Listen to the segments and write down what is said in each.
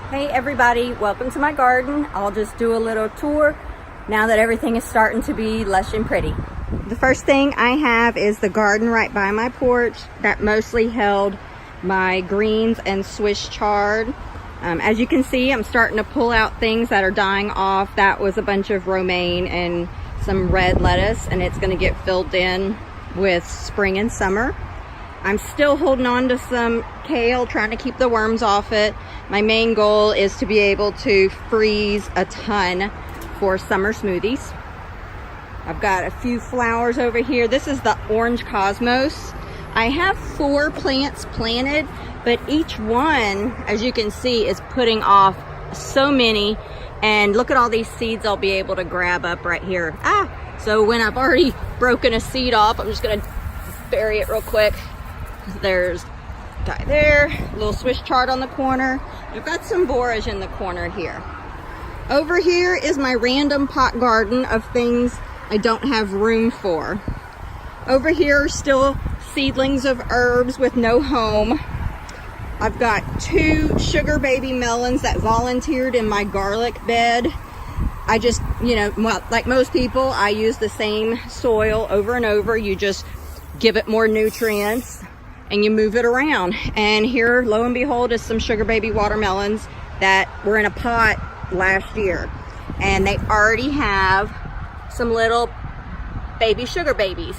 Hey everybody, welcome to my garden. I'll just do a little tour now that everything is starting to be lush and pretty. The first thing I have is the garden right by my porch that mostly held my greens and Swiss chard. As you can see, I'm starting to pull out things that are dying off. That was a bunch of romaine and some red lettuce, and it's going to get filled in with spring and summer. I'm still holding on to some kale, trying to keep the worms off it. My main goal is to be able to freeze a ton for summer smoothies. I've got a few flowers over here. This is the orange cosmos. I have 4 plants planted, but each one, as you can see, is putting off so many. And look at all these seeds I'll be able to grab up right here. So when I've already broken a seed off, I'm just gonna bury it real quick. There's guy there, little Swiss chard on the corner. I've got some borage in the corner here. Over here is my random pot garden of things I don't have room for. Over here are still seedlings of herbs with no home. I've got 2 sugar baby melons that volunteered in my garlic bed. I just, well, like most people, I use the same soil over and over. You just give it more nutrients and you move it around. And here, lo and behold, is some sugar baby watermelons that were in a pot last year. And they already have some little baby sugar babies.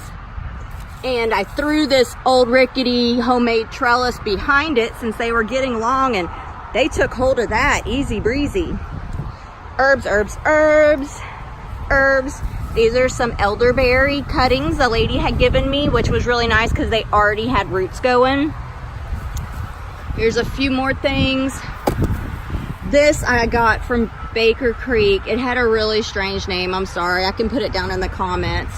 And I threw this old rickety homemade trellis behind it since they were getting long, and they took hold of that easy breezy. Herbs, herbs, herbs, herbs. These are some elderberry cuttings the lady had given me, which was really nice because they already had roots going. Here's a few more things. This I got from Baker Creek. It had a really strange name. I'm sorry. I can put it down in the comments.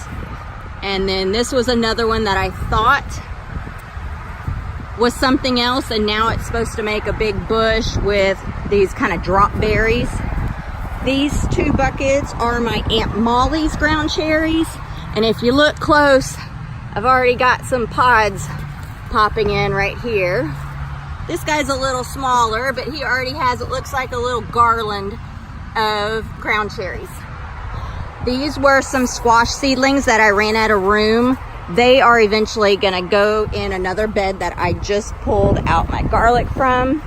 And then this was another one that I thought was something else, and now it's supposed to make a big bush with these kind of drop berries. These 2 buckets are my Aunt Molly's ground cherries, and if you look close, I've already got some pods popping in right here. This guy's a little smaller, but he already has, it looks like a little garland of ground cherries. These were some squash seedlings that I ran out of room. They are eventually gonna go in another bed that I just pulled out my garlic from.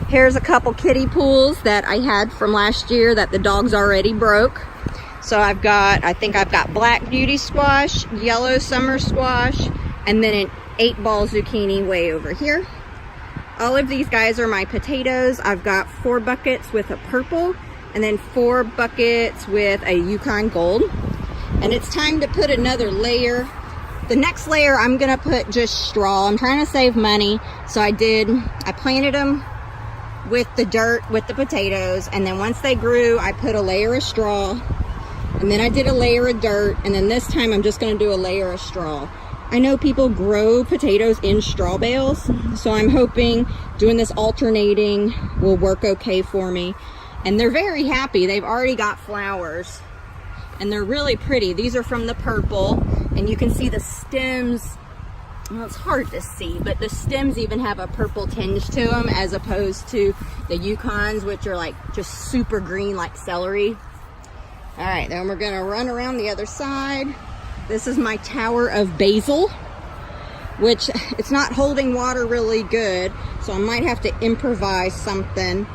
Here's a couple kiddie pools that I had from last year that the dogs already broke. So I think I've got black beauty squash, yellow summer squash, and then an 8-ball zucchini way over here. All of these guys are my potatoes. I've got 4 buckets with a purple, and then 4 buckets with a Yukon Gold. And it's time to put another layer. The next layer I'm gonna put just straw. I'm trying to save money, so I planted them with the dirt, with the potatoes, and then once they grew, I put a layer of straw, and then I did a layer of dirt, and then this time I'm just gonna do a layer of straw. I know people grow potatoes in straw bales, so I'm hoping doing this alternating will work okay for me. And they're very happy. They've already got flowers, and they're really pretty. These are from the purple, and you can see the stems. Well, it's hard to see, but the stems even have a purple tinge to them as opposed to the Yukons, which are like just super green like celery. All right, then we're gonna run around the other side. This is my tower of basil, which it's not holding water really good, so I might have to improvise something.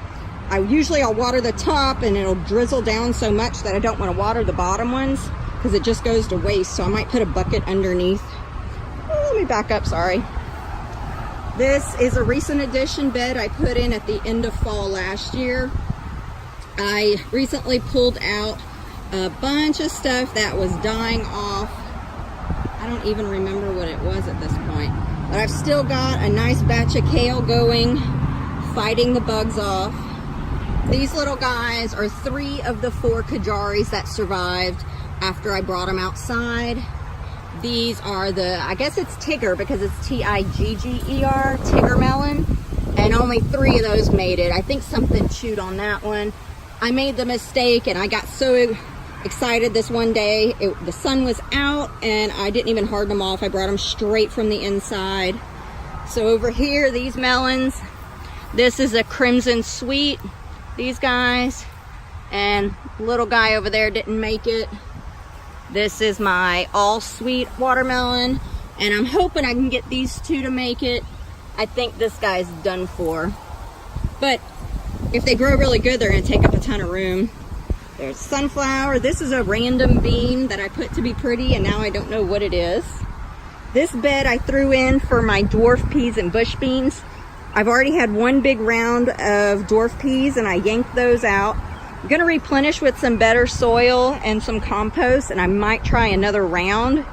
I'll water the top and it'll drizzle down so much that I don't want to water the bottom ones because it just goes to waste, so I might put a bucket underneath. Let me back up, sorry. This is a recent addition bed I put in at the end of fall last year. I recently pulled out a bunch of stuff that was dying off. I don't even remember what it was at this point, but I've still got a nice batch of kale going, fighting the bugs off. These little guys are 3 of the 4 Kajaris that survived after I brought them outside. These are I guess it's Tigger because it's T-I-G-G-E-R, Tigger melon. And only 3 of those made it. I think something chewed on that one. I made the mistake and I got so excited this one day. The sun was out and I didn't even harden them off. I brought them straight from the inside. So over here, these melons, This is a Crimson Sweet, these guys, and little guy over there didn't make it. This is my All Sweet watermelon, and I'm hoping I can get these two to make it. I think this guy's done for, but if they grow really good, they're gonna take up a ton of room. There's sunflower. This is a random bean that I put to be pretty, and now I don't know what it is. This bed I threw in for my dwarf peas and bush beans. I've already had one big round of dwarf peas and I yanked those out. I'm gonna replenish with some better soil and some compost, and I might try another round.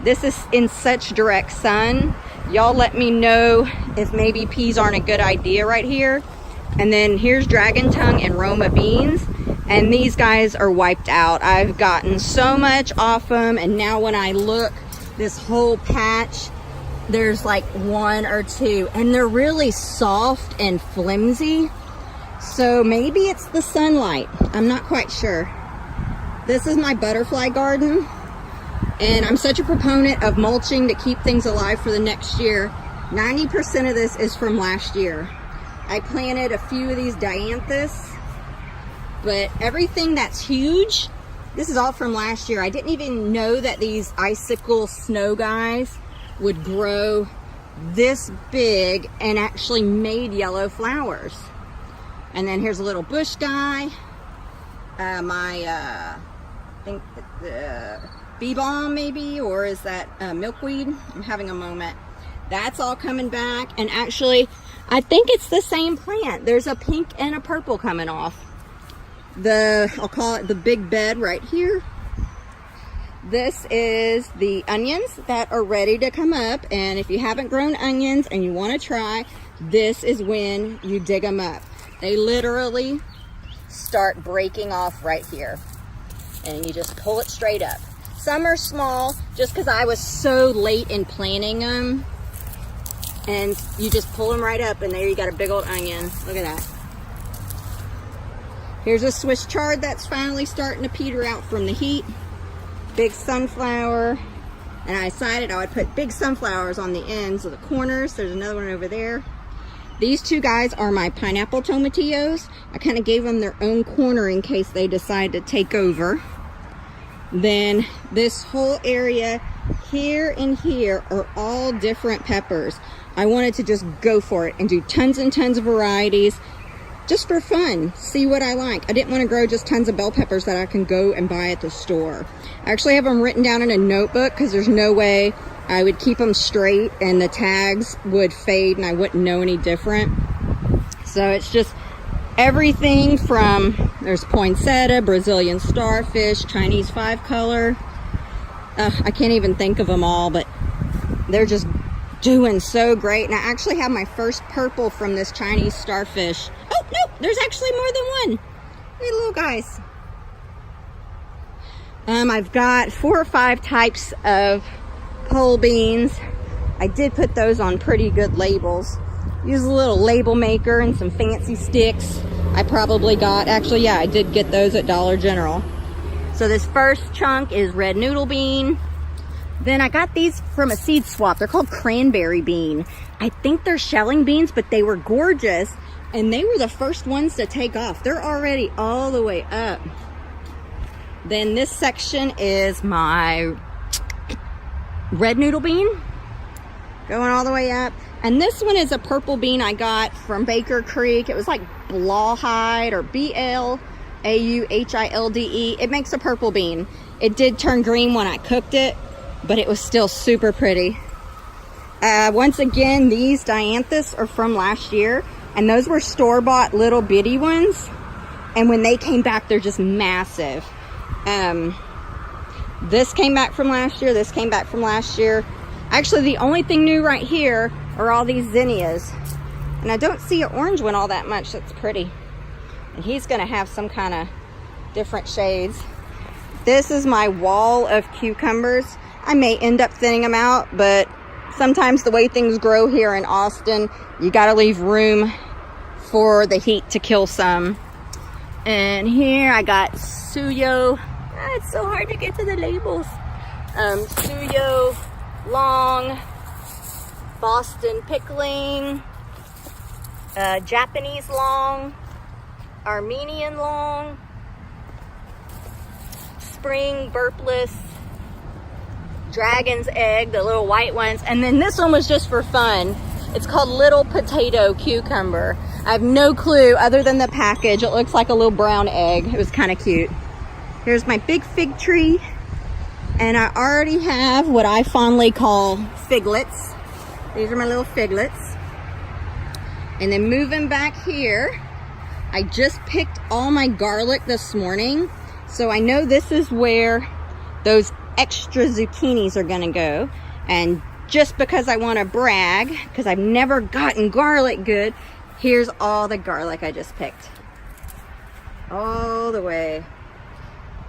This is in such direct sun. Y'all let me know if maybe peas aren't a good idea right here. And then here's Dragon Tongue and Roma beans. And these guys are wiped out. I've gotten so much off them, and now when I look, this whole patch, there's like one or two, and they're really soft and flimsy. So maybe it's the sunlight. I'm not quite sure. This is my butterfly garden, and I'm such a proponent of mulching to keep things alive for the next year. 90% of this is from last year. I planted a few of these dianthus, but everything that's huge, this is all from last year. I didn't even know that these icicle snow guys would grow this big and actually made yellow flowers. And then here's a little bush guy. I think bee balm maybe, or is that milkweed? I'm having a moment. That's all coming back, and actually I think it's the same plant. There's a pink and a purple coming off. I'll call it the big bed right here. This is the onions that are ready to come up, and if you haven't grown onions and you want to try, this is when you dig them up. They literally start breaking off right here, and you just pull it straight up. Some are small just because I was so late in planting them, and you just pull them right up, and there you got a big old onion. Look at that. Here's a Swiss chard that's finally starting to peter out from the heat. Big sunflower, and I decided I would put big sunflowers on the ends of the corners. There's another one over there. These two guys are my pineapple tomatillos. I kind of gave them their own corner in case they decide to take over. Then this whole area here and here are all different peppers. I wanted to just go for it and do tons and tons of varieties just for fun, see what I like. I didn't want to grow just tons of bell peppers that I can go and buy at the store. I actually have them written down in a notebook because there's no way I would keep them straight and the tags would fade and I wouldn't know any different. So it's just everything from, there's poinsettia, Brazilian starfish, Chinese 5-color. I can't even think of them all, but they're just doing so great. And I actually have my first purple from this Chinese starfish. Oh, no, there's actually more than one. Hey, little guys. I've got 4 or 5 types of pole beans. I did put those on pretty good labels. Use a little label maker and some fancy sticks. I probably got, actually, yeah, I did get those at Dollar General. So this first chunk is red noodle bean. Then I got these from a seed swap. They're called cranberry bean. I think they're shelling beans, but they were gorgeous. And they were the first ones to take off. They're already all the way up. Then this section is my red noodle bean. Going all the way up. And this one is a purple bean I got from Baker Creek. It was like Blauhide or B-L-A-U-H-I-L-D-E. It makes a purple bean. It did turn green when I cooked it, but it was still super pretty. Once again, these dianthus are from last year, and those were store-bought little bitty ones. And when they came back, they're just massive. This came back from last year. This came back from last year. Actually, the only thing new right here are all these zinnias. And I don't see an orange one all that much. That's pretty. And he's going to have some kind of different shades. This is my wall of cucumbers. I may end up thinning them out, but sometimes the way things grow here in Austin, you got to leave room for the heat to kill some. And here I got Suyo. It's so hard to get to the labels. Suyo long, Boston pickling, Japanese long, Armenian long, spring burpless, dragon's egg, the little white ones. And then this one was just for fun. It's called little potato cucumber. I have no clue other than the package. It looks like a little brown egg. It was kind of cute. Here's my big fig tree. And I already have what I fondly call figlets. These are my little figlets. And then moving back here, I just picked all my garlic this morning. So I know this is where those extra zucchinis are gonna go. And just because I want to brag, because I've never gotten garlic good, here's all the garlic I just picked. All the way.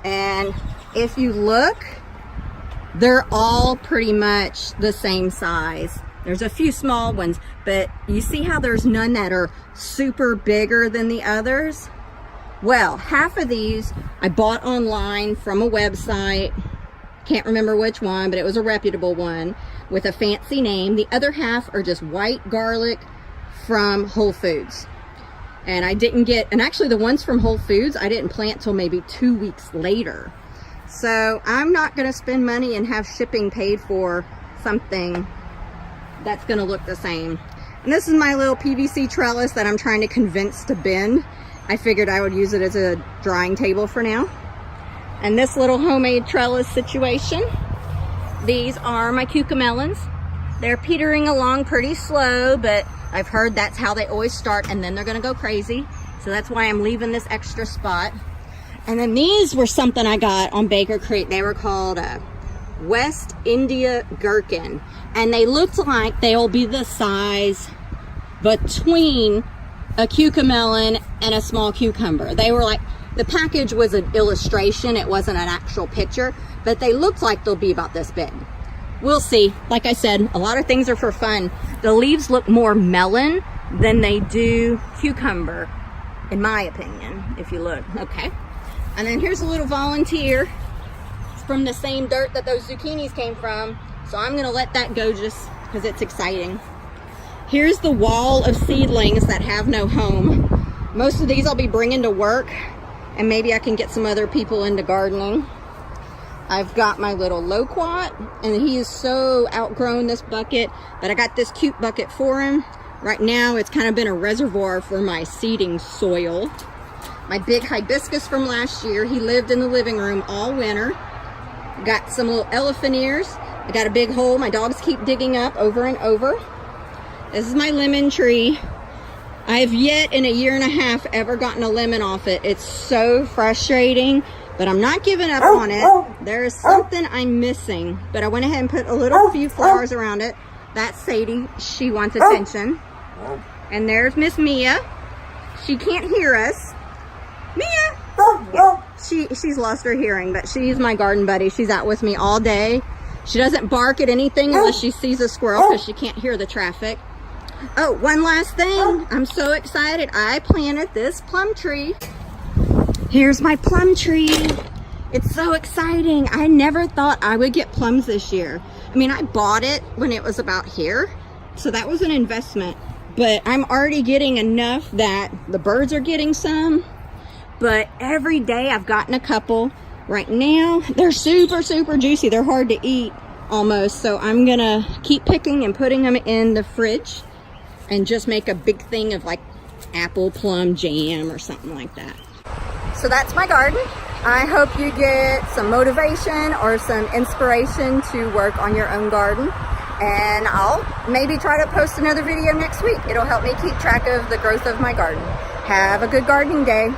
And if you look, they're all pretty much the same size. There's a few small ones, but you see how there's none that are super bigger than the others? Well, half of these I bought online from a website. Can't remember which one, but it was a reputable one with a fancy name. The other half are just white garlic from Whole Foods. And I didn't get, and actually the ones from Whole Foods, I didn't plant till maybe 2 weeks later. So I'm not gonna spend money and have shipping paid for something that's gonna look the same. And this is my little PVC trellis that I'm trying to convince to bend. I figured I would use it as a drying table for now. And this little homemade trellis situation, these are my cucamelons. They're petering along pretty slow, but I've heard that's how they always start, and then they're gonna go crazy. So that's why I'm leaving this extra spot. And then these were something I got on Baker Creek. They were called West India Gherkin. And they looked like they'll be the size between a cucamelon and a small cucumber. They were like, the package was an illustration, it wasn't an actual picture, but they looked like they'll be about this big. We'll see. Like I said, a lot of things are for fun. The leaves look more melon than they do cucumber, in my opinion, if you look. Okay. And then here's a little volunteer. It's from the same dirt that those zucchinis came from, so I'm gonna let that go just because it's exciting. Here's the wall of seedlings that have no home. Most of these I'll be bringing to work, and maybe I can get some other people into gardening. I've got my little loquat, and he is so outgrown, this bucket, but I got this cute bucket for him. Right now it's kind of been a reservoir for my seeding soil. My big hibiscus from last year, he lived in the living room all winter. Got some little elephant ears. I got a big hole my dogs keep digging up over and over. This is my lemon tree. I've yet in a year and a half ever gotten a lemon off it. It's so frustrating, but I'm not giving up on it. There is something I'm missing, but I went ahead and put a few flowers around it. That's Sadie. She wants attention. And there's Miss Mia. She can't hear us. Mia! Yeah, she's lost her hearing, but she's my garden buddy. She's out with me all day. She doesn't bark at anything unless she sees a squirrel because she can't hear the traffic. Oh, one last thing. I'm so excited. I planted this plum tree. Here's my plum tree. It's so exciting. I never thought I would get plums this year. I mean, I bought it when it was about here, so that was an investment. But I'm already getting enough that the birds are getting some. But every day I've gotten a couple. Right now, they're super, super juicy. They're hard to eat almost. So I'm gonna keep picking and putting them in the fridge and just make a big thing of like apple plum jam or something like that. So that's my garden. I hope you get some motivation or some inspiration to work on your own garden. And I'll maybe try to post another video next week. It'll help me keep track of the growth of my garden. Have a good gardening day.